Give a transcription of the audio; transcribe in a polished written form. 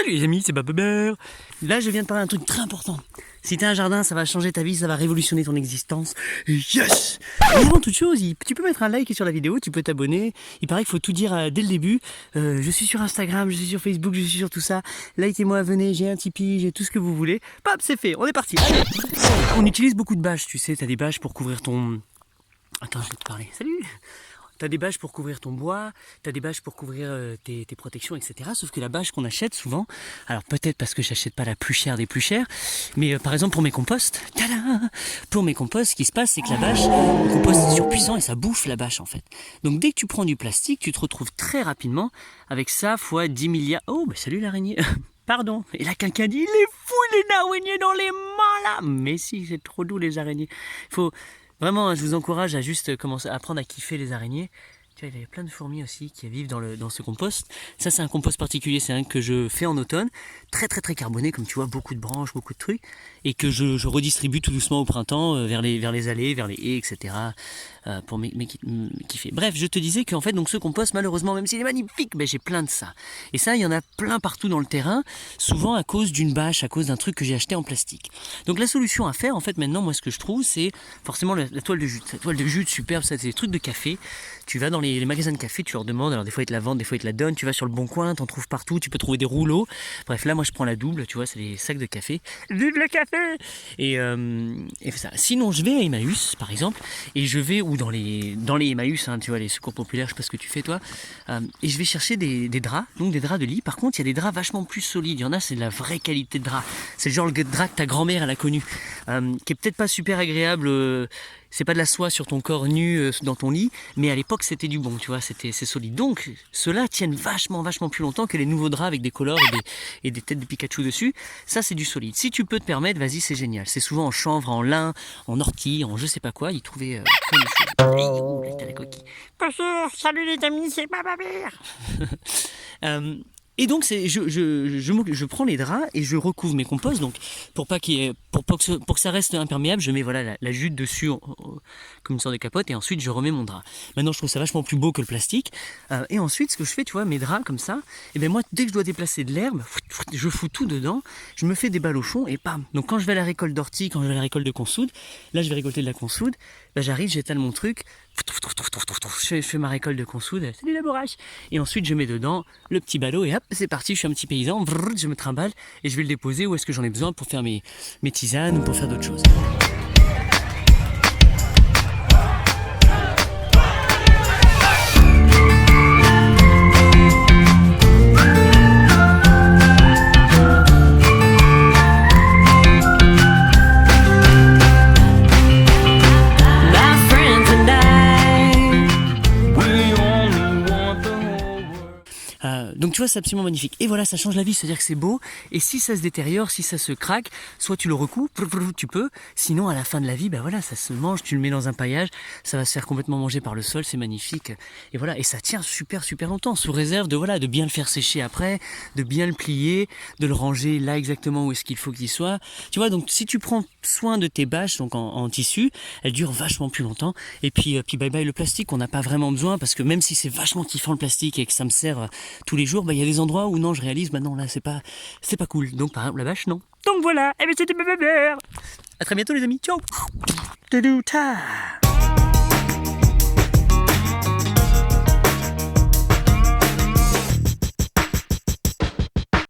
Salut les amis, c'est Bababert. Là, je viens de parler d'un truc très important. Si t'as un jardin, ça va changer ta vie, ça va révolutionner ton existence. Yes! Mais avant toute chose, tu peux mettre un like sur la vidéo, tu peux t'abonner. Il paraît qu'il faut tout dire dès le début. Je suis sur Instagram, je suis sur Facebook, je suis sur tout ça. Likez-moi, venez, j'ai un Tipeee, j'ai tout ce que vous voulez. Pop, c'est fait, on est parti. Allez. On utilise beaucoup de bâches, tu sais, t'as des bâches pour couvrir ton... Attends, je vais te parler. Salut! T'as des bâches pour couvrir ton bois, t'as des bâches pour couvrir tes protections, etc. Sauf que la bâche qu'on achète souvent, alors peut-être parce que j'achète pas la plus chère des plus chères, mais par exemple pour mes composts, pour mes composts, ce qui se passe, c'est que la bâche, le compost est surpuissant et ça bouffe la bâche en fait. Donc dès que tu prends du plastique, tu te retrouves très rapidement avec ça fois 10 milliards... Oh, bah salut l'araignée. Pardon. Et là quelqu'un dit, il est fou les araignées dans les mains là. Mais si, c'est trop doux les araignées. Vraiment, je vous encourage à juste commencer à apprendre à kiffer les araignées. Tu vois, il y a plein de fourmis aussi qui vivent dans ce compost. Ça, c'est un compost particulier, c'est un que je fais en automne. Très carboné, comme tu vois, beaucoup de branches, beaucoup de trucs. Et que je redistribue tout doucement au printemps vers les allées, vers les haies, etc. Pour kiffer. Bref, je te disais qu'en fait, donc ce compost, malheureusement, même s'il est magnifique, ben, j'ai plein de ça. Et ça, il y en a plein partout dans le terrain, souvent à cause d'une bâche, à cause d'un truc que j'ai acheté en plastique. Donc la solution à faire, en fait, maintenant, moi, ce que je trouve, c'est forcément la toile de jute. La toile de jute, superbe, ça, c'est des trucs de café. Tu vas dans les magasins de café, tu leur demandes, alors des fois ils te la vendent, des fois ils te la donnent, tu vas sur le Bon Coin, t'en trouves partout, tu peux trouver des rouleaux. Bref, là moi je prends la double, tu vois, c'est des sacs de café. Vive le café! Et ça. Sinon je vais à Emmaüs, par exemple, et je vais, ou dans les Emmaüs, hein, tu vois, les secours populaires, je sais pas ce que tu fais toi, et je vais chercher des draps, donc des draps de lit. Par contre, il y a des draps vachement plus solides, il y en a, c'est de la vraie qualité de drap. C'est le genre de drap que ta grand-mère elle a connu, qui est peut-être pas super agréable. C'est pas de la soie sur ton corps nu dans ton lit, mais à l'époque c'était du bon, tu vois, c'est solide. Donc ceux-là tiennent vachement plus longtemps que les nouveaux draps avec des colores et des têtes de Pikachu dessus. Ça c'est du solide. Si tu peux te permettre, vas-y, c'est génial. C'est souvent en chanvre, en lin, en ortie, en je sais pas quoi. Ils trouvaient plein de choses. Oh, là, t'as la coquille. Bonjour, salut les amis, c'est Bababert. Et donc je prends les draps et je recouvre mes composts. Donc pour que ça reste imperméable, je mets voilà la jute dessus comme une sorte de capote et ensuite je remets mon drap. Maintenant je trouve ça vachement plus beau que le plastique. Et ensuite ce que je fais, tu vois, mes draps comme ça, et ben moi dès que je dois déplacer de l'herbe, je fous tout dedans, je me fais des balochons et bam. Donc quand je vais à la récolte d'ortie, quand je vais à la récolte de consoude, là je vais récolter de la consoude, ben j'arrive, j'étale mon truc, je fais ma récolte de consoude, c'est du labourage. Et ensuite je mets dedans le petit ballot et hop, c'est parti, je suis un petit paysan, je me trimballe et je vais le déposer où est-ce que j'en ai besoin pour faire mes tisanes ou pour faire d'autres choses. Donc tu vois, c'est absolument magnifique. Et voilà, ça change la vie, c'est-à-dire que c'est beau. Et si ça se détériore, si ça se craque, soit tu le recoupes, tu peux. Sinon, à la fin de la vie, ben voilà, ça se mange, tu le mets dans un paillage, ça va se faire complètement manger par le sol, c'est magnifique. Et voilà, et ça tient super longtemps, sous réserve de bien le faire sécher après, de bien le plier, de le ranger là exactement où est-ce qu'il faut qu'il soit. Tu vois, donc si tu prends soin de tes bâches, donc en tissu, elles durent vachement plus longtemps. Et puis bye bye le plastique, on n'a pas vraiment besoin, parce que même si c'est vachement kiffant le plastique et que ça me sert tous les jours, bah, y a des endroits où non, je réalise, bah non, là c'est pas cool. Donc par exemple la bâche, non. Donc voilà, et bien c'était Bababert. À très bientôt les amis, ciao.